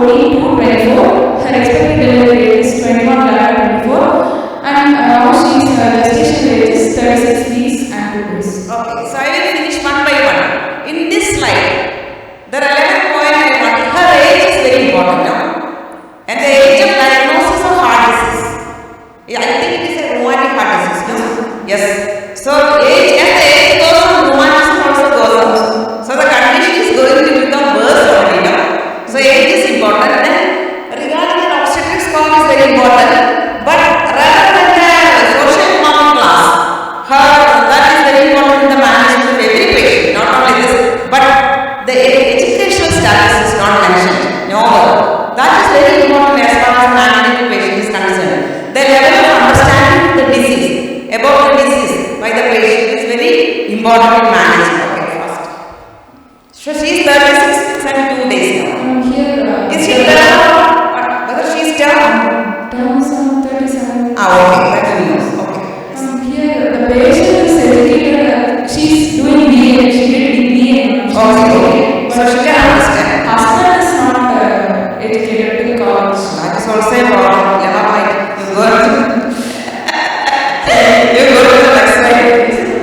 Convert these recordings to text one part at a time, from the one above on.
14 to 24. Her expected delivery rate is 21/24, and now she's gestation rate is 36 weeks and 2 days. Okay, so I will finish one by one. In this slide, the relevant point I want, her age is very important now, and the age of diagnosis of heart disease. I think it is a rheumatic heart disease, no? Yes. So age, as the age goes on, rheumatism also goes on. So the condition is going to become worse already, no? So age is important, and regarding the obstetric score is very important. But rather than the socio-economic class, that is very important in the management of every patient, not only this, but the educational status is not mentioned. No, that is very important as far as managing the patient is concerned. The level of understanding the disease, about the disease by the patient is very important in managing. Okay, first. So she is 36 weeks and 2 days now. Is she term? Whether she is term? Term is 37. Okay, that we know. Okay. Here the patient is educated. She's doing BA. She did BA. Okay. So she can understand. Husband is not educated till college. That is also a problem. Never mind. You go to the next slide.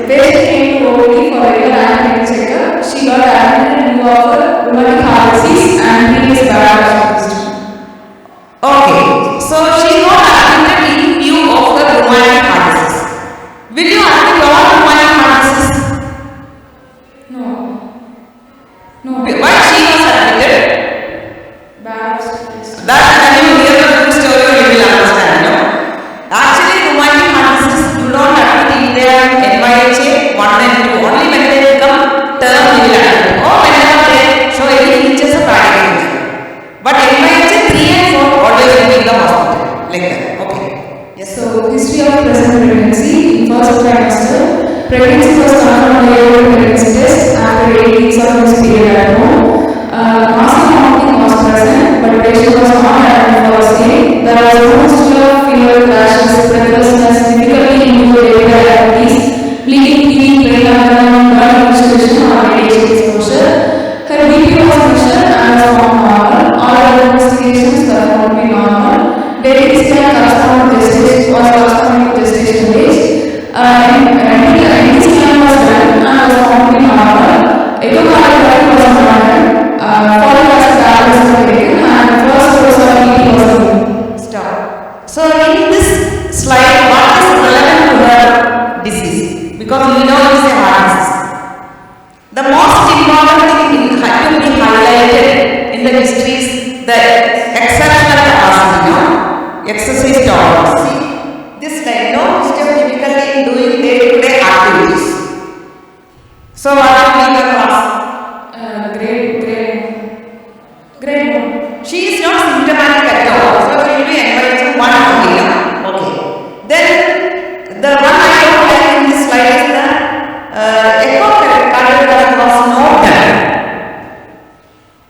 Patient came to OBG for regular annual checkup. She got admitted in view of rheumatic heart disease and previous biology. Okay. So she got admitted in view of the rheumatic heart disease. Will you admit all rheumatic heart disease? No. Why she was admitted? Biology. That when you hear the full story, you will understand, no? Actually, rheumatic heart disease, you don't admit in their NYHA 1 and 2. Only when they become term, you will admit. Or whenever they show any features of cardiac. But NYHA 3 and 4 always will be in the hospital. Like that. Okay. Yes. So, history of present pregnancy. In first trimester, pregnancy was confirmed by pregnancy test after 8 weeks of this period at home. Nausea and vomiting was present, but patient was not admitted for staying. There was no history of fever, rashes, breathlessness, difficulty in doing daily activities, bleeding, fever, brain abdomen, blood constipation, or radiation exposure. Her BP was measured and was found normal. All other investigations were found to be normal. Daily scan corresponding to gestation age. Any scan was done and was found to be normal. Echocardiography was done. Folic acid tablets were taken and first dose of ET was given. Stop. So in this slide, what is relevant to her disease? Because we know it is a heart disease. The most important thing to be highlighted in the history is the exceptional capacity, no? Exercise tolerance. See, this slide, no history of difficulty in doing day-to-day activities. So what will be the class? Grade 1. She is not symptomatic at all. So she will be NYHA 1 only, no? Okay. Then the one I don't like in this slide is the echocardiography was not done.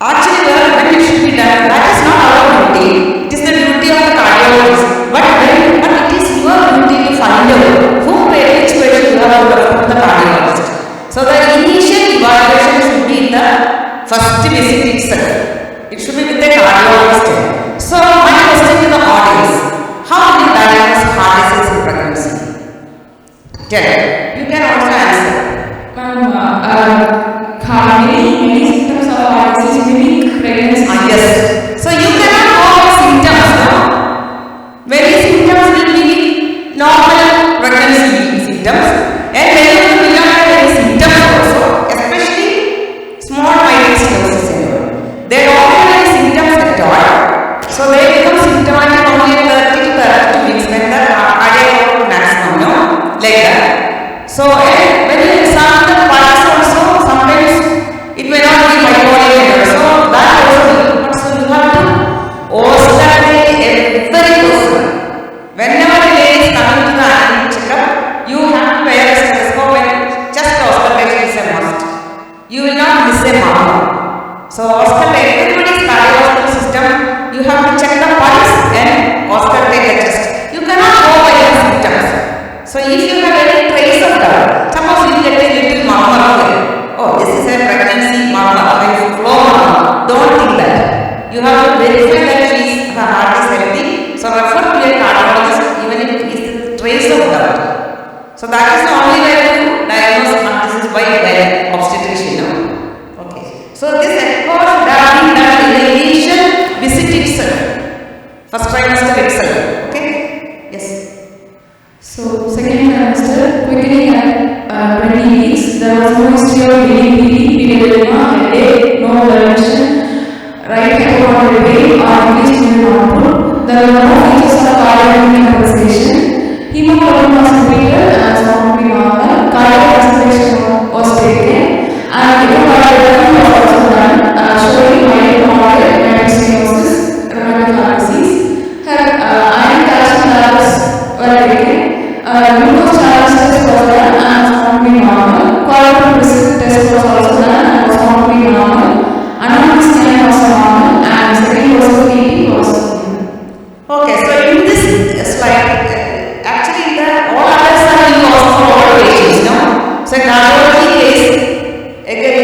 Actually, when it should be done, that is not our duty. It is the duty of the cardiologist. But it is your duty to find out which patient you have to refer to the cardiologist. So the initial evaluation should be in the first visit itself. It should be with the cardiologist. So my question to the audience: how do you diagnose heart disease in pregnancy? Tell me. You can also answer. Many symptoms of heart disease mimic pregnancy. Yes. So you cannot go by symptoms, no? Many symptoms will be normal pregnancy symptoms, and many will be not any symptoms also, especially small mild stenosis syndrome. They don't have any symptoms at all. So they become symptomatic only at 30 to 32 weeks when the cardiac output maximum, no? Like that. So when you examine the pulse also, sometimes it may not be hypovolemia. So that also will. So you have headache, no tension, right hypochondrial pain, or increased urinary output. There are no features of cardiac compensation. Hemoglobin was completed and found to be normal. Cardiac respiration was taken, and echocardiography was also done, showing mitochondrial stenosis, rheumatic heart disease. Her iron calcium levels were taken. Glucose challenge test was done and found to be normal. Quality risk test was also done and was found to be normal. Anomalous scan was normal, and second was TT was normal. Okay, so in this slide, actually all others are involved for all patients, no? So cardiology is again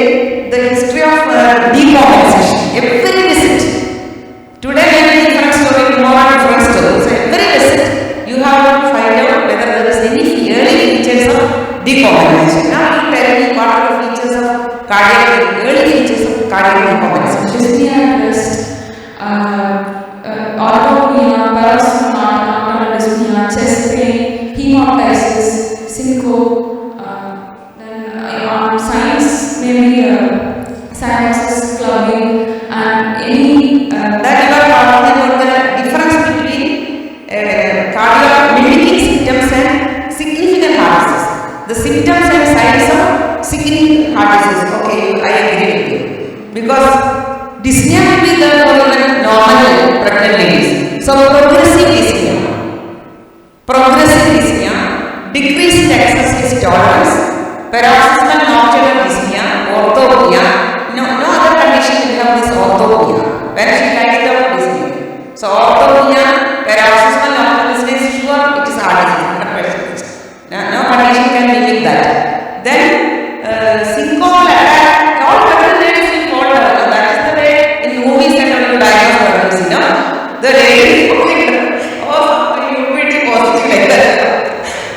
the history of decompensation. Every visit. Today we have a different story, tomorrow a different story. So every visit you have to find out whether there is any early features of decompensation. Now you tell me what are the features of early features of cardiac decompensation. Dyspnea at rest, autopnea, paroxysmal nocturnal dyspnea, chest pain, hemoptysis, syncope, then signs maybe cyanosis, clubbing, and any that you are talking about the difference between cardiac mimicking symptoms and significant heart disease. The symptoms and signs of significant heart disease. Okay, I agree with you. Because dyspnea will be there for even normal pregnant ladies. So progressive dyspnea, decreased exercise tolerance, paroxysmal nocturnal dyspnea, orthopnea. No other condition will have this orthopnea. When she writes down dyspnea. So orthopnea, paroxysmal nocturnal dyspnea is sure it is heart disease. No condition can mimic that. Then syncope attack, all pregnant ladies will fall down. That is the way in movies and when you diagnose pregnancy, no? The lady you will be positive like that.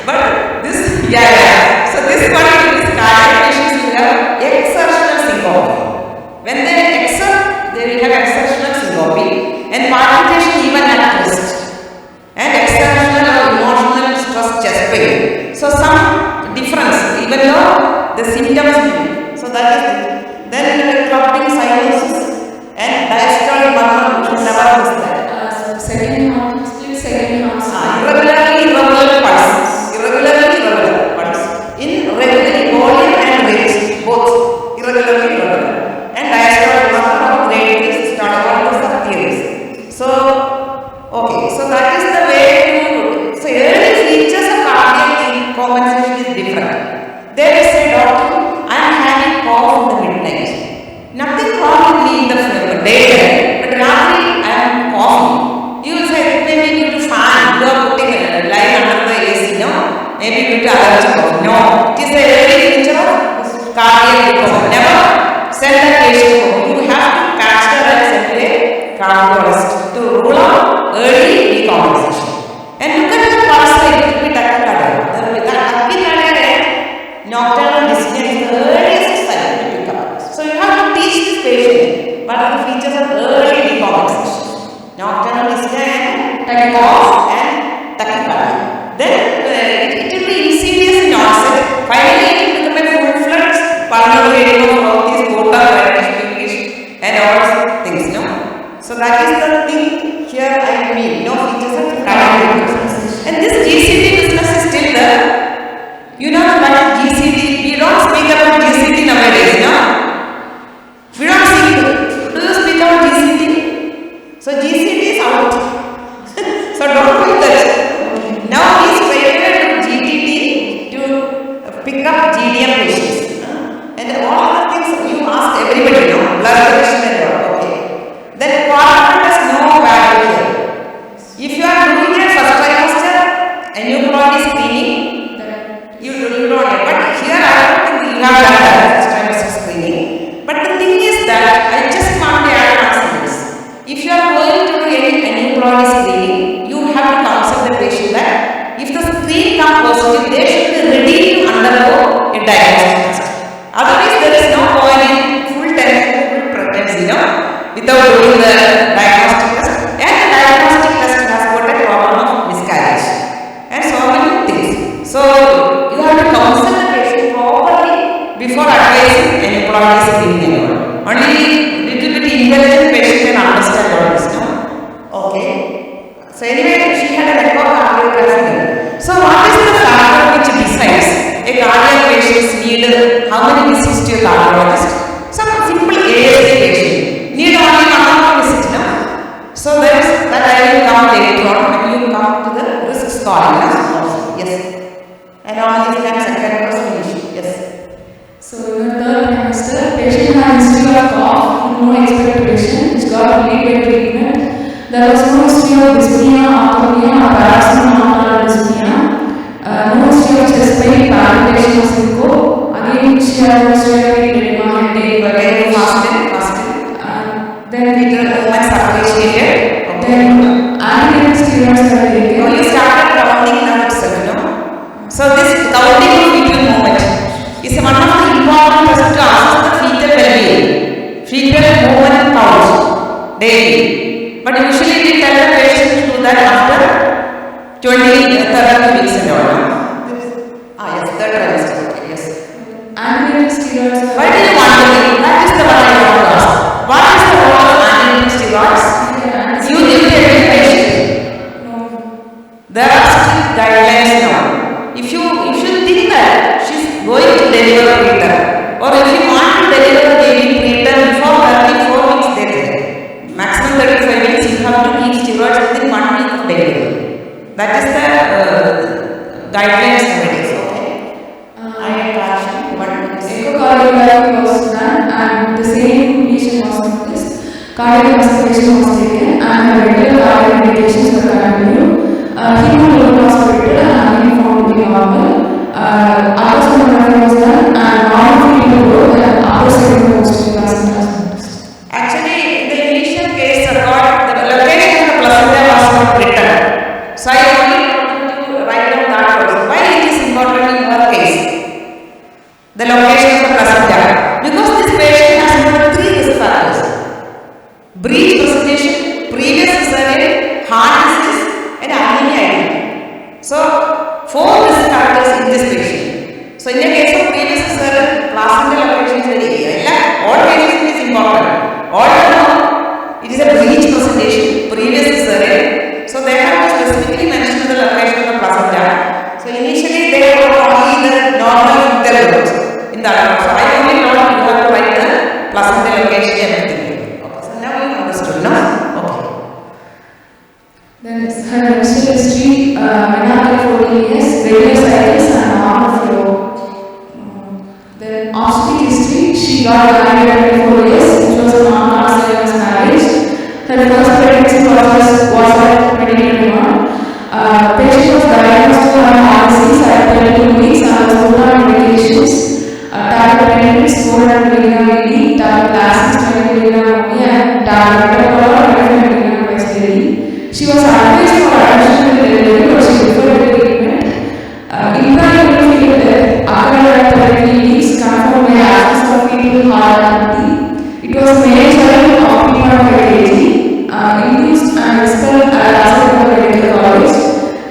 But this, so this one is cardiac patients will have exertional syncope. When they exert, they will have exertional syncope and palpitation even at rest, and exertional or emotional stress chest pain. So some difference, even though the symptoms will be. So that is it. Then clubbing, cyanosis, and diastolic murmur, we should never miss that. Second heart, split second heart. Irregular pulse. Irregular pulse. In regular volume and rate, both irregularly irregular. And diastolic murmur of grade is started on the theories. So, okay, so that is the way to. So early features of cardiac compensation is different. They will say, doctor, I am having cough in the midnight. Nothing wrong with me in the daytime, but rather I am coughing. You will say, maybe due to fan, you are putting a line under the AC, no? Maybe due to allergy cough. No, it is the early feature of cardiac decompensation. Never send the patient home. You have to catch her and send to a cardiologist to rule out early decompensation. And look at the pulse rate, it will be tachycardia. Nocturnal dyspnea is the earliest sign to pick up. So you have to teach this patient what are the features of early decompensation. Nocturnal dyspnea and cough and tachycardia. Then it will be insidious in onset. Finally, it will become a full-fledged pulmonary edema of these porta, reddish, pinkish, and all things. No. So that is the thing here. I mean, no features of cardiac decompensation. And this GCT business is still there. You know what GCT? We don't speak about GCT nowadays, no? We don't speak. Do you speak about GCT? So GCT is out. So don't do that. Now we is to GTT to pick up GDM patients. And all the things you ask everybody, no? Blood pressure and all. Okay. Then quadrant has no value here. If you are doing a first trimester and you provide screening, you don't get. But here I don't think you have done that first trimester screening. But the thing is that I just want to add on this. If you are going to do any body screening, you have to counsel the patient that if the screen comes positive, they should be ready to undergo a diagnostic test. Otherwise, there is no point in full pregnancy, no? Without doing the diagnostic test. And the diagnostic test has got a problem of miscarriage and so many things. So you have to counsel the patient properly before advising need how many visits to your cardiologist? Some simple ASD patient need only one or two visits, no? So that I will come later on when you come to the risk scoring also. Yes. And all these times second was finished. Yes. So in the third trimester, patient had history of cough, no expectoration, which got immediate treatment. There was no history of dyspnea, orthopnea, or paroxysmal nocturnal dyspnea. No history of chest pain, palpitation, or syncope. Again, she had no history of edema, headache, but very fasting. Then with the movements appreciated. Then antidepressants were taken. Oh, you started counting now itself, no? So this counting of fetal movement is one of the important tests to assess the fetal well-being. Fetal movement count daily. But usually we tell the patient to do that after 30 weeks and all. Yes, third trimester. Okay, yes. Antidepressants. Why do you want to do? That is the one I want to ask. What is the role of antidepressants? You give to every patient. No. There are strict guidelines now. If you think that she's going to deliver a preterm, or if you want to deliver a baby preterm before 34 weeks, then maximum 35 weeks, you have to give steroids within 1 week of delivery. That is the guidelines nowadays. Okay. Echocardiography was done, and the same lesion was noticed. Cardiac investigation was taken, and regular cardiac medications were continued. Hemoglobin was treated and again found to be normal. Ultrasonography was done, and normal fetal growth and upper segment posterior placenta was noticed. Actually, in the initial case record, the location of the placenta was not written. So I only wanted to write down that also. Why it is important in your case? The location of the placenta. Because this patient has got 3 risk factors: breech presentation, previous cesarean, heart disease, and anemia. So 4 risk factors in this patient. So in the case of previous cesarean, placenta location is very easy. All cases is important. All know it is a breech presentation, previous cesarean. So they have to specifically mention the location of the placenta. So initially they were only the normal fetal growth in that. So I only know you have to write the placenta location and everything. Okay. So now you understood, no? Okay. Then her menstrual history, menarche 14 years, regular cycles, and normal flow. Then obstetric history, she got married at 24 years, which was a non-consensual marriage. Her first pregnancy was at 2021. Patient was diagnosed with heart disease at 22 weeks and was put on medications. Tablet maintenance, 400 mg daily, tablet acids 20 mg only, and tablet metabolol 25 mg twice daily. She was advised for admission with delivery, but she preferred treatment. Intrauterine fetal death occurred at 33 weeks, confirmed by absence of fetal heart activity. It was male child of 3.5 kg, induced and expelled at gynaecologist.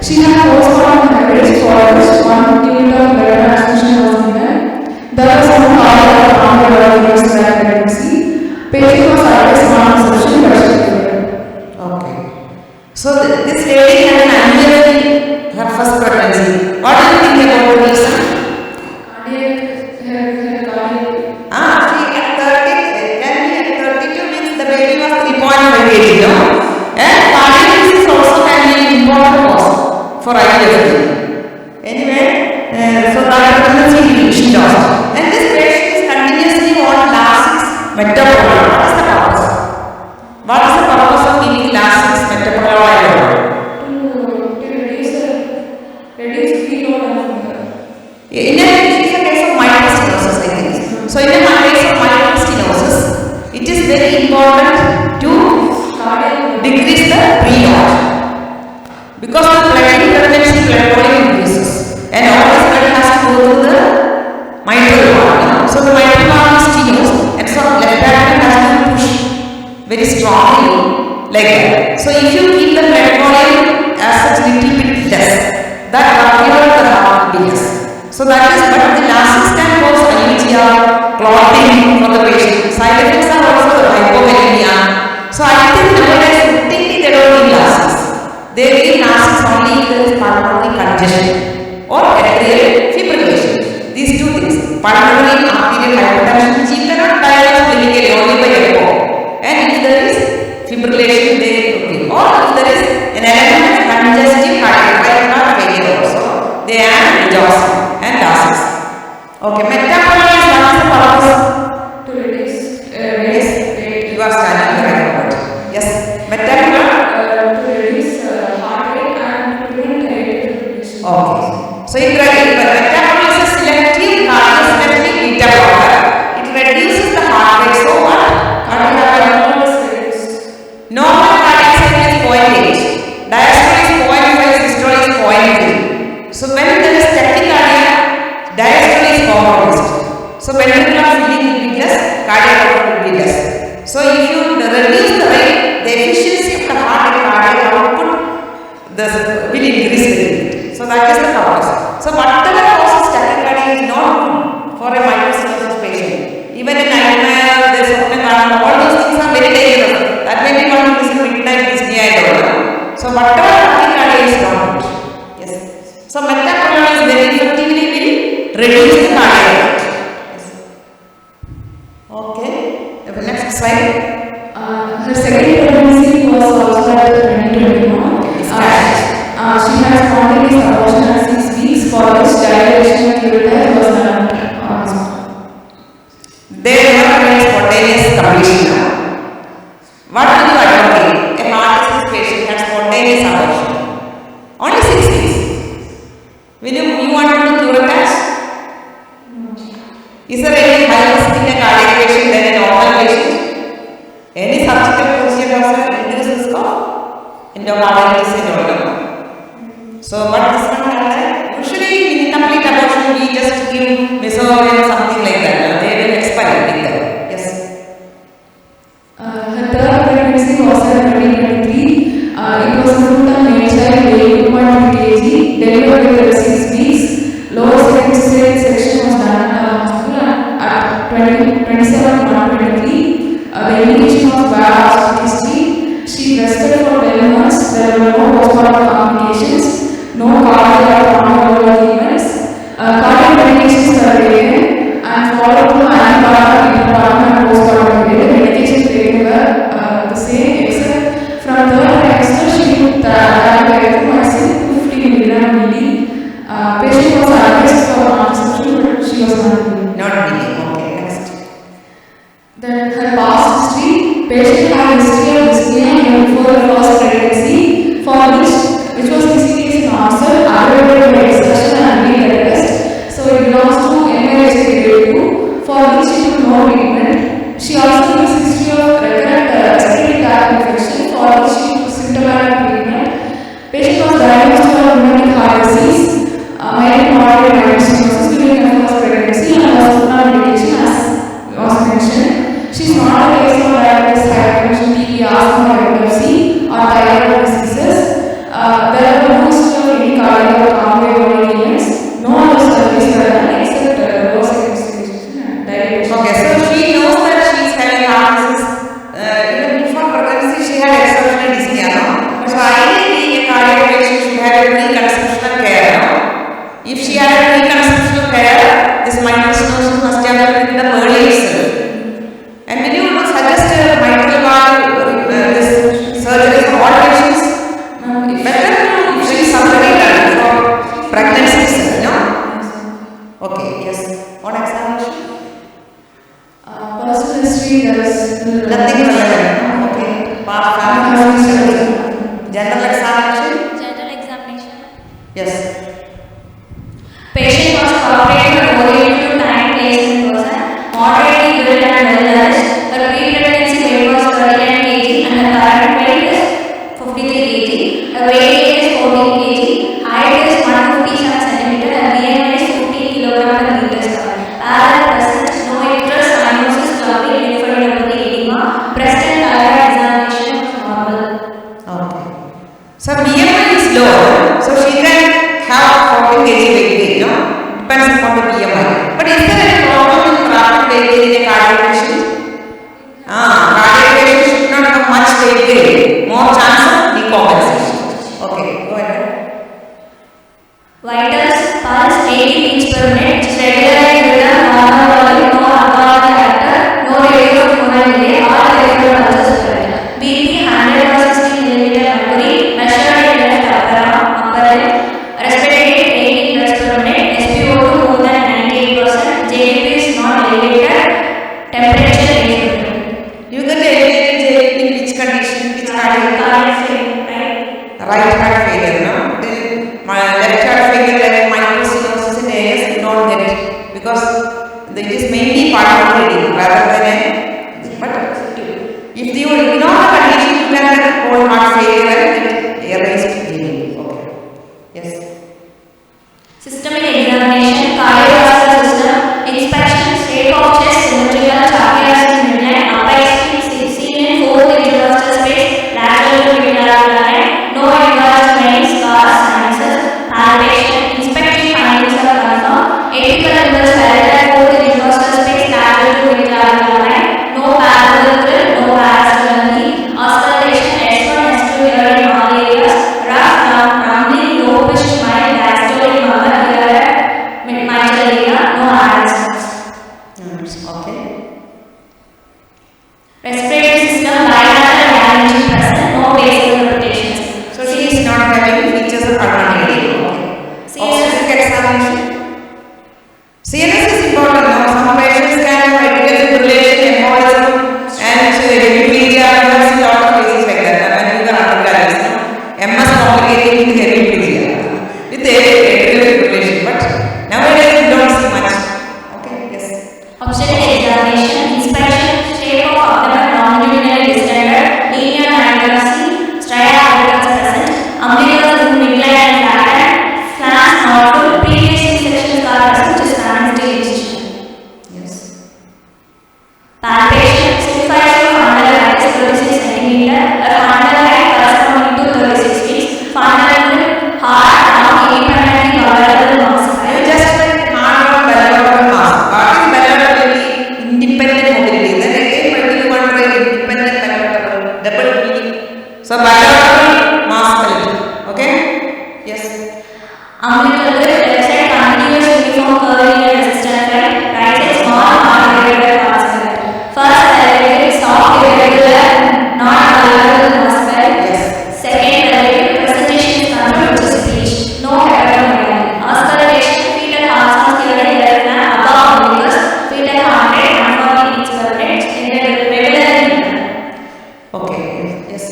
She had postpartum hemorrhage for which 1 unit of blood transfusion was given. There was no cardiac trauma during pregnancy. Patient was advised non-conception, but she preferred. Okay. So this lady had an annual her first pregnancy. What do you think about the reason? She at 32 weeks the baby was 3.5 kg, no? And cardiac disease also can be an important cause for IVF. Anyway, so that pregnancy she lost. And this patient is continuously on last metabolol. What is the purpose? What is the purpose of giving last metabolol? To reduce preload of In a case of mild stenosis, I think. So in a case of mild stenosis, it is very important to decrease the preload. Because the blood pregnancy blood volume increases, and all this blood has to go to the mitral valve. So the mitral valve is stenosed, and so left ventricle has to push very strongly like that. So if you keep the blood volume as such little bit less, that valvular the heart will be less. So that is, but the lasts can cause anemia, clotting for the patient. Side effects are also hypokalemia. So I think nowadays routinely they don't give lasts. They give lasts only if there is pulmonary congestion or atrial fibrillation. These 2 things. pulmonary arterial hypertension, which you cannot diagnose clinically only by echo. And if there is fibrillation, they will, or if there is an element of congestive heart failure also, they add redoxin and DASIS. Okay, metabolite, what is the purpose? To reduce rate. You are standing the right word. Yes, metabolite. To reduce heart rate and prevent atrial fibrillation. Okay. So if metabolite is a selective cardioselective beta blocker, it reduces the heart rate. So what? Normal cardiac cycle is 0.8, diastole is 0.5, systole is 0.3. So when there is tachycardia, diastole is compromised. So ventricular filling will be less, cardiac output will be less. So if you reduce the rate, the efficiency of the heart and cardiac output will increase very bit. So that is the purpose. So whatever causes tachycardia is not good for a microcerebral patient. Even in nightmare, there is all those things are very dangerous. That may be one reason midnight dyspnea and all. So whatever tachycardia is not good. Yes. So metabolite is very effectively will reduce the cardiac rate. Yes. Okay. The next slide. Her second pregnancy was also at 2021. She had spontaneous abortion at 6 weeks, for which dilation and uterus was not. They never made spontaneous completion. What do you advocate? A heart disease patient had spontaneous abortion. Only 6 weeks. Will you want to do ureters? Is there any high risk in a cardiac patient than a normal patient? Any surgical procedure has an increased risk of endocarditis and all. So what this one has? Usually in incomplete abortion we just give mesothelioma something like that. They will expire like that. Yes. Her third pregnancy was in 2023. It was a full-term male child weighing 2.3 kg, delivered with 6 weeks. Lower cesarean section was done at the hospital at 27/1/23. The indication was bad history. She rested for 12 months. There were no postpartum complications, no cardiac or pulmonary events. Cardiac medications were taken and followed to antepartum, interpartum and postpartum period. Medications taken were the same, except from third trimester she took erythromycin 50 mg BD. Patient was advised for contraception, but she was not bleeding. Not bleeding. Okay, next. Then her past history. Patient had a history of dyspnea even before her first pregnancy, for which was disease in onset, aggravated by exertion and bleed rest. So it belongs to MRH grade 2, for which she took no treatment. She also has history of recurrent respiratory tract infection, for which she took symptomatic treatment. Patient was diagnosed with rheumatic heart disease, mild to moderate myelofibrosis during her first pregnancy, and was put on medication as was mentioned. She is not a case of diabetes, hypertension, TB, asthma, epilepsy, or thyroid diseases. There are no history of any cardiac or pulmonary events. No other surgeries were done except low circumcision and dilation. Okay, so she knows that she is having heart disease. Even before pregnancy, she had exceptional dyspnea. No? So ideally, a cardiac patient should have a preconceptional care. No? If she had a preconceptional care, this microcytosis must have been the early itself. And when you suggest mitral valve this surgery for all patients, better if she is already done for pregnancy, no? Okay, yes. What examination? Personal history, there is nothing relevant. Okay. General examination? General examination. Yes. Patient was cooperative and oriented to time, place and person, moderately built and well nourished. Her pre-pregnancy weight was 39 kg and her current weight is 53 kg. Her weight is 14 kg. Height is 157 cm and BMI is 15 kg per meter square. Parallel presence, no interest, cyanosis, clubbing, lymphadenopathy, edema. Breast and thyroid examination was normal. Okay. So BMI is low, so she can have 14 kg weight gain, no? Depends upon the BMI. But is there any problem in rapid weight gain in a cardiac patient? Cardiac patient should not have much weight gain, more chance of decompensation. Okay, go ahead. Vitals, pulse 80 beats per minute, regular and rhythm failure and erased gene. Okay. Yes. Systemic examination, cardiovascular system, inspection, state of chest, symmetrical, tracheostomy, midline, upper extreme, seen in fourth intercostal space, lateral to midline line, no advanced veins, scars, sinuses, palpation, inspecting findings are confirmed, apical impulse parallel fourth intercostal space, lateral to midline line, no parallel thrill, no parasternity, auscultation, S1, S2 here in all areas, rough, rumbling, low pitched, mild, diastolic, murmur here at mitral area, no arrhythmias. Okay. Respiratory system, bilateral damage present, no basic interpretations. So she is not having features of pulmonary. Okay. Obstetric examination. CNS is important. Now some patients can have atrial fibrillation, embolism, and hemiplegia. We have seen a lot of cases like that. When you are undergraduates, MS complicating with hemiplegia, with atrial fibrillation. But nowadays we don't see much. Okay. Yes. Obstetric examination, inspection, shape of abdomen, longitudinally distended, linear angiography, stria abdominis present, umbilicus in midline and flattened, slants not full, previous C-section scar present, which is fantastic incision. Yes. Palpation, signifies of fundal height is 36 cm, a fundal height corresponding to 36 feet, fundal grip, hard, not independently available mass. Just like hard or bilateral mass. What is bilaterally independent mobility? Then again, particular one by independent bilateral, double meaning. So bilateral mass mobility. Okay? Yes. Umbilical grip, left side continuous uniform curving and resistant front, right side small non-irregular parts of it. First relative, soft irregular, non-available muscle. Yes. Second relative, presentation is controlled, which is breached, no hepatomegaly. Auscultation, fetal heart sounds clearly left and above umbilicus, fetal heart rate 140 beats per minute, regularly. Okay. Yes.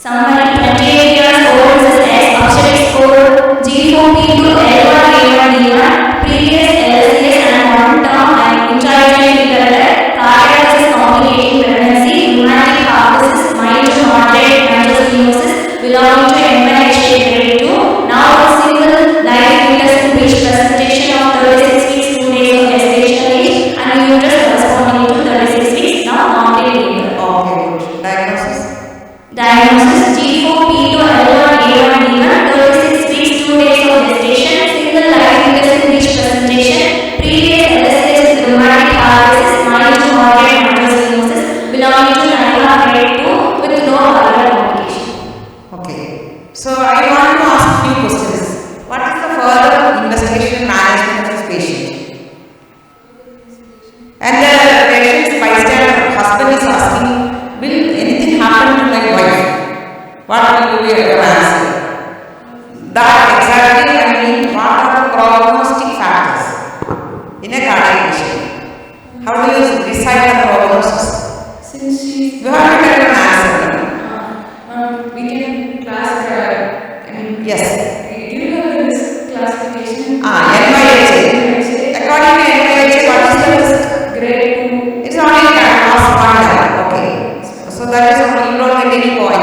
Somebody 28 years old is S, obstetric score G4P2 L1 A1 D1, previous LCS and one-term and intrauterine development, cardiac is complicating pregnancy, rheumatic heart disease, mild to moderate nitroglycosis, belonging to NYHA grade 2, now a single live fetus in breech presentation of 36 weeks, 2 days of gestation age, and uterus corresponding to 36 weeks, now complete labor. Okay. Good. Diagnosis. Diagnosis G4P2 L1 A1 D1, 36 weeks, 2 days of gestation, single live fetus in breech presentation, previous LSS with rheumatic heart disease, mild to moderate nitroglycosis, belonging to NYHA grade 2 with no other complication. Okay. So I want to ask few questions. What is the further investigation and management of this patient? And the patient's bystander husband is asking, will anything happen to my wife? What will be your answer? That exactly, I mean, what are the prognostic factors in a cardiac patient? How do you decide the prognosis? Since she, You have to get an answer. we can classify, Yes. do you know this classification? NYHA. According to NYHA, what is the risk? Grade 2. It's only class 1. Okay. So that is only, you don't get any point.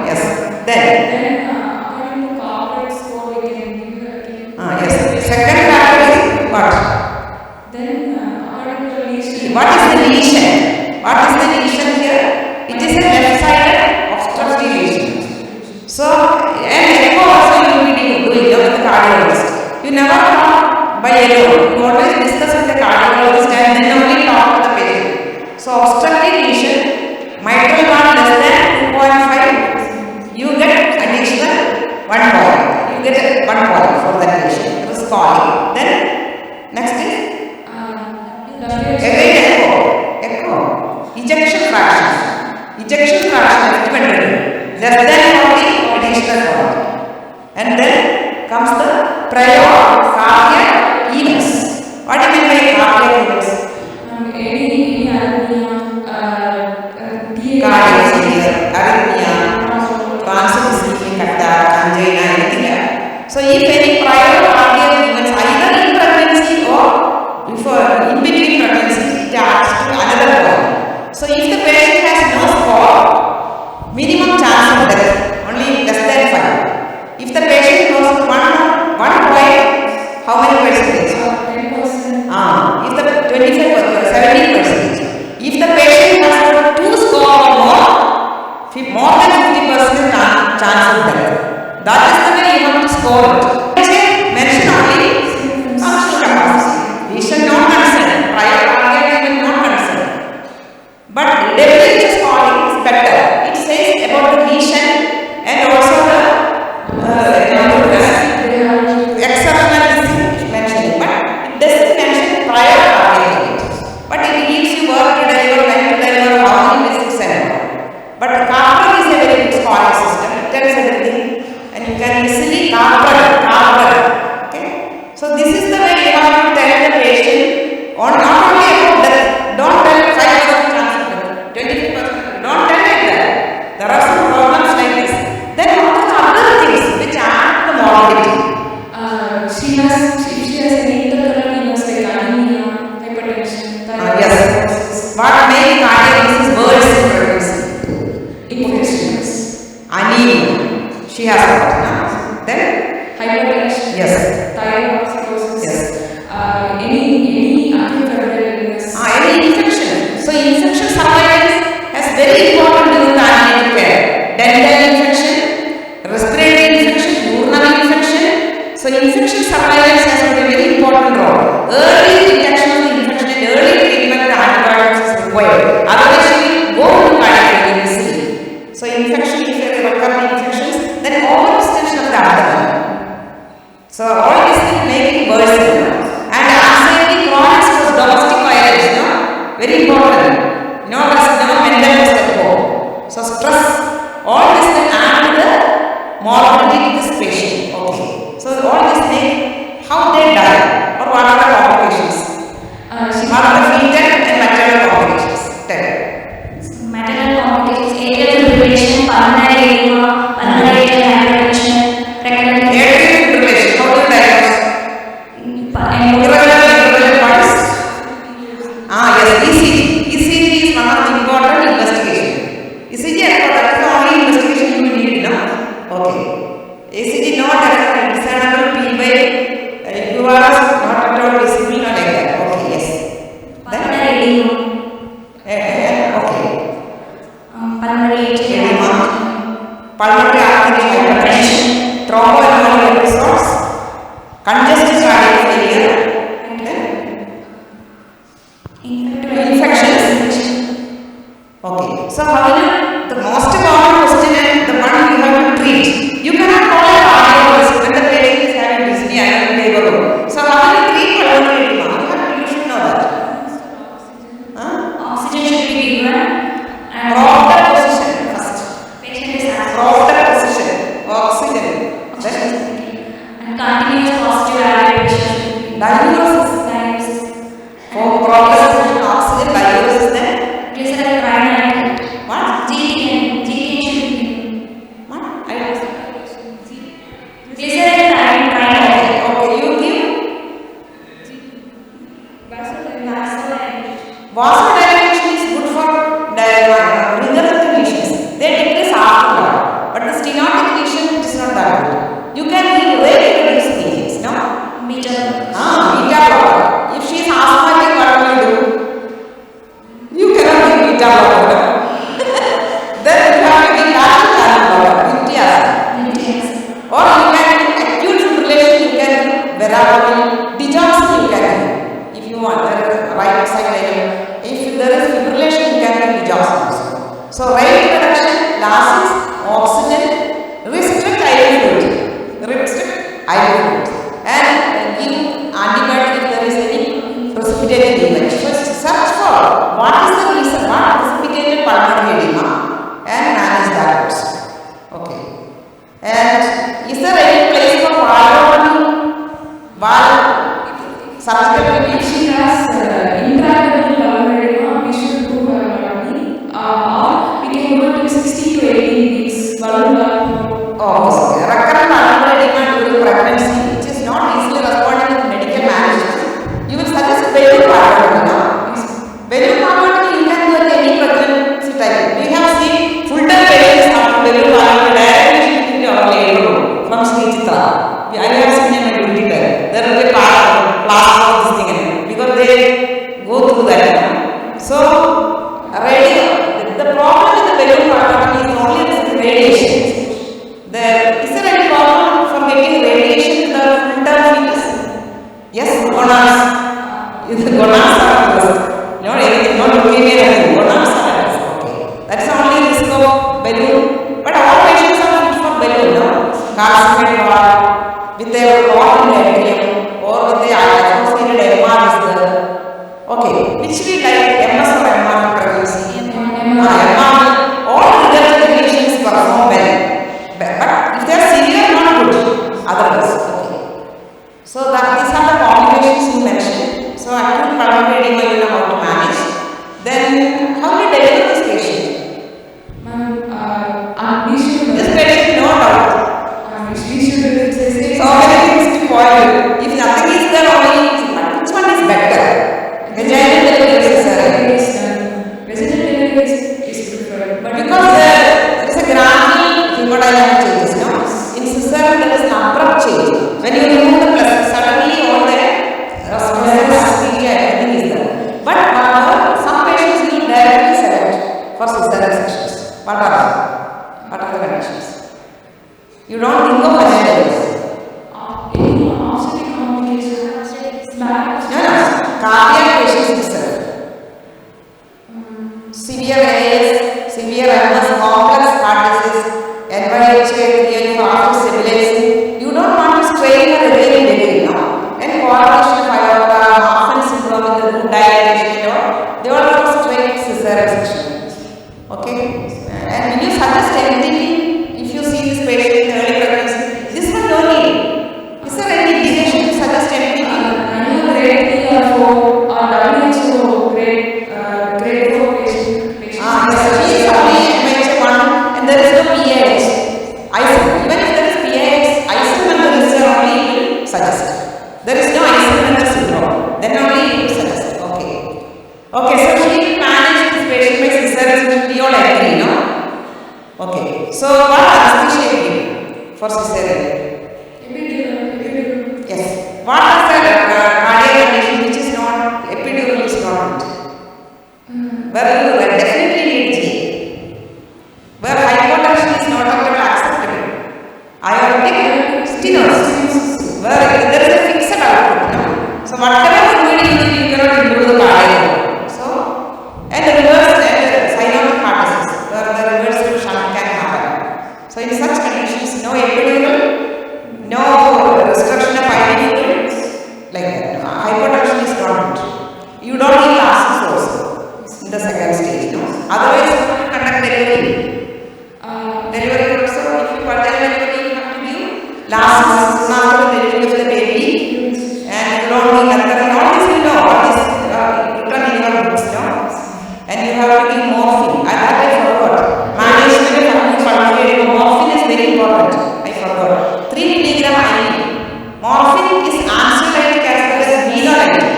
Yes. Then. According to corporate score, we can give you again. Yes. Second factor is what? Then, according to the lesion. What is the lesion? What is the lesion here? It is a left-sided obstructive lesion. So, an echo also you will be doing with the cardiologist. You never talk by alone. You always discuss with the cardiologist and then only talk to the patient. So, obstructive lesion, mitral valve less than 2.5, you get additional 1 point. You get 1 point for that patient. It is called. Then, next is echo. Ejection fraction. Ejection fraction is dependent. Less than 40 additional point. And then comes the prior cardiac events. What do you mean by cardiac events? Any arrhythmia, Cardiac failure, arrhythmia, transient attack, angina, anything. So if any prior cardiac events either in pregnancy or before, in between pregnancy, it adds to another point. So if the patient has no score, minimum chance of for it. Mention only functional capacity. Lesion not concerned. Prior cardiac even not concerned. But WHO calling is better. It says about the lesion and also the exceptional disease mentioned. But it doesn't mention prior cardiac. But it gives you work to deliver, when to deliver, how many visits and all. But CAVITA is a very good scoring system. It tells everything and you can easily CAVITA. Okay. So this is the way you have to tell the patient on not only about death. Don't tell 5% chance of death, 25%. Don't tell like that. There are some problems like this. Then what are the other things which add to the morbidity? She has any intercurrent like anemia, hypertension, thyroid. Yes. What may cardiac disease worse in pregnancy? Infections. Anemia. She has got. Then Hypertension. yes. Thyroid. Yes. Any acute febrile illness. Any infection. So infection surveillance has very important in the antenatal care. Dental infection, respiratory infection, urinary infection. So infection surveillance has a very important role. Early detection of the infection and early treatment with antibiotics is required. Otherwise she will go to cardiac easily. So infection, if there are recurrent infections, then overextension of the abdomen. So all this is making worse. And anxiety, chronic stress, domestic violence, very important. No mental stress at home. So stress, all this will add to the morbidity to this patient. Okay. So all this make how they die or what are the complications? What are the fetal and maternal complications? Tell. Maternal complications, atrial fibrillation, pulmonary edema, pulmonary hypertension, recurrent Atrial fibrillation, how do you diagnose? Irregular pulse. Yes, ECG. ECG is one of the important investigation. ECG, that is the only investigation you need now. Okay. ECG not discernible P by URS not at all visible or like that. Okay, yes. pulmonary edema, Okay. pulmonary Edema, pulmonary artery hypertension, thromboembolic episodes, congestive cardiac failure, infections. Okay. So how the most common question and the one you have to treat. You cannot call a cardiologist when the patient is having dyspnea and labor room. So how do you treat pulmonary edema? You should know that. oxygen should be given and Proper position first. patient is asked Proper position. Oxygen. Then and continuous positive evaluation. diagnosis. For proper position, oxygen diagnosis. Then Glycerin triangle. what? GTN should be given. What? I don't know. Glycerin triangle. Okay, you give Vasodilation. vasodilation is good for recurrent lesions. They decrease after, but the stenotic lesion is not that good. You can give rate reduced agents, no? Beta. Beta blocker. If she is asthmatic, what will you do? You cannot give beta blocker. Then you have to give natural blocker, Vitiaz. Or you can give acute fibrillation, you can give verapamil, digoxin you can give. If you want, there is right side area. If there is fibrillation, you can give digoxin also. So rate reduction, last is oxygen, restrict IV fluid. And give antibiotic if there is any precipitated event. First search for what is the reason, what precipitated pulmonary edema and manage that also. Okay. And is there any place for valve surgical If she has intracranial pulmonary edema, we should do valvolectomy. Or we can go to 60 to 18 weeks valvular. Recurrent pulmonary edema during pregnancy, which is not easily responding with medical management, you will suggest valve valvolectomy. Valve valvolectomy you can do at any pregnancy type. We have seen full-time babies after valve valvolectomy directly into our labor room from CHEYARATHNA. I have seen in my duty time. There will be plaster of this thing because they go through that. So, the problem with the valve valvolectomy is only radiation. Is there any problem for getting radiation? with a clot in the atrium or with a associated MR is there. Okay, which we like, MS or MR pregnancy? MR. All regurgitations perform well. But if they are severe, not good. Otherwise, okay. So these are the complications you mentioned. So acute pulmonary edema, you know how to manage. Then how do you deliver this patient? This patient, no doubt. So many things to follow. If nothing is there, only which one is better? Vaginal delivery is necessary. Is preferred. But because there is a gradual hemodynamic changes, no? In cesarean there is an abrupt change. When you remove the placenta, suddenly all the everything is there. But some patients will directly select for cesarean sections. What are the conditions? You don't think of vaginal. Cardiac patients itself. Severe AS, severe MS, complex heart disease, NYHA, stabilizing. You don't want to strain her again and again, no? And coordination of aorta, Marfan syndrome with the root dilation, they all have strain cesarean section. Okay? And when you suggest anything, if you see this patient in early pregnancy, this one don't need. Is there any indication to suggest anything? I know grade 3 or 4 or WHO grade 4 patient. She is only MH1 and there is no PAH. Even if there is PAH, isomender only suggest. There is no isomender syndrome. Then only suggest. Okay. Okay, so she will manage this patient by cesarean. We all agree, no? Okay. So what anesthesia give for cesarean? Epidural. Yes. What is the cardiac condition which is not epidural is not? Where you definitely need G. Where hypotension is not acceptable. Aortic stenosis. Where there is a fixed output. No? So whatever fluid you cannot improve the cardiac. So and the reverse cyanotic heart disease, where the reversible shunt can happen. So in such conditions, no epidural, no restriction of IV fluids, like that. Hypotension is not. You don't need last source in the second stage. No? Otherwise, you have to conduct delivery. Delivery also, if you are delivery, you have to give last soon after the delivery of the baby, and you don't need nothing. All this you know, all this written in your books, no? And you have to give morphine. I forgot. Management of pulmonary morphine is very important. I forgot. 3 mg IV. Morphine is anxiolytic as well as venolytic.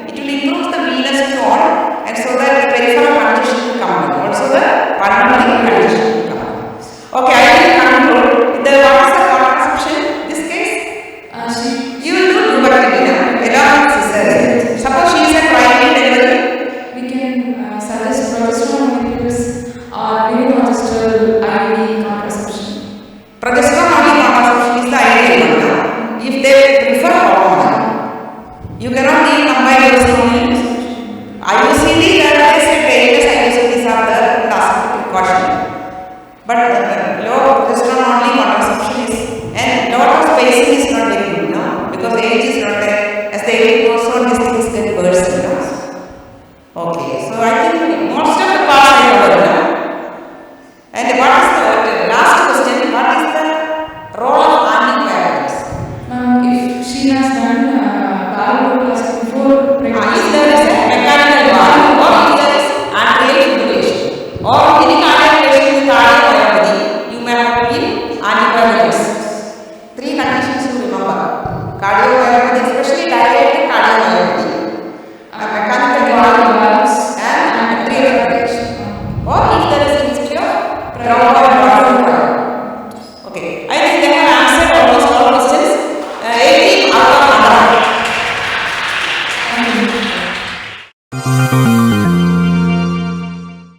It will improve the venous tone, and so that the peripheral condition will come down. Also the pulmonary condition will come down. Okay, I will conclude. What is the contraception? This case? You will do tuberculosis along with cesarean. Suppose she is a primary delivery. We can suggest progesterone inhibitors or immunogestrel IV contraception. Progesterone only contraception is the ideal one. If they prefer hormone, you cannot need combined dose only. IUCD, there is a dangerous IUCDs are there in the aspect precaution. But low progesterone only contraception is, and lot of spacing is not very good, no? Because age is not there. As the age goes on, these things get worse, no? Okay, so I think most of the parts I covered, no? And what is the last question? What is the role of anticoagulants? If she has done valve before pregnancy, If there is a mechanical valve or if there is atrial fibrillation or any cardiac patient with cardiomyopathy, you may have to give anticoagulants.